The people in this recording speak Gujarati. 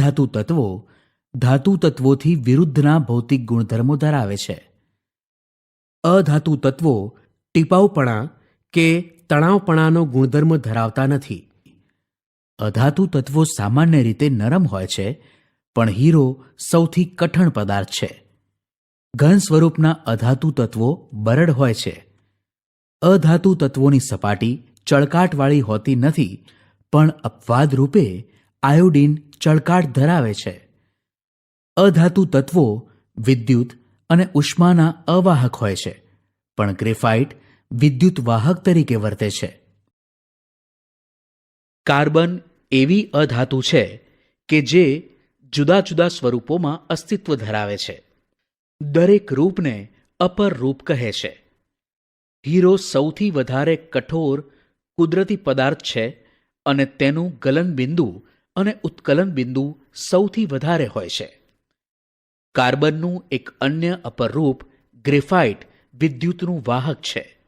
અધાતુ તત્વો ધાતુ તત્વોથી વિરુદ્ધના ભૌતિક ગુણધર્મો ધરાવે છે. અધાતુ તત્વો ટીપાઉપણા કે તણાવપણાનો ગુણધર્મ ધરાવતા નથી. અધાતુ તત્વો સામાન્ય રીતે નરમ હોય છે, પણ હીરો સૌથી કઠણ પદાર્થ છે. ઘન સ્વરૂપના અધાતુ તત્વો બરડ હોય છે. અધાતુ તત્વોની સપાટી ચળકાટવાળી હોતી નથી, પણ અપવાદ રૂપે આયોડીન ચળકાટ ધરાવે છે. અધાતુ તત્વો વિદ્યુત અને ઉષ્માના અવાહક હોય છે, પણ ગ્રેફાઇટ વિદ્યુત વાહક તરીકે વર્તે છે. કાર્બન એવી અધાતુ છે કે જે જુદા જુદા સ્વરૂપોમાં અસ્તિત્વ ધરાવે છે. દરેક રૂપને અપર રૂપ કહે છે. હીરો સૌથી વધારે કઠોર કુદરતી પદાર્થ છે અને તેનું ગલનબિંદુ અને ઉત્કલન બિંદુ સૌથી વધારે હોય છે. કાર્બનનું એક અન્ય અપર રૂપ ગ્રેફાઇટ વિદ્યુતનું વાહક છે.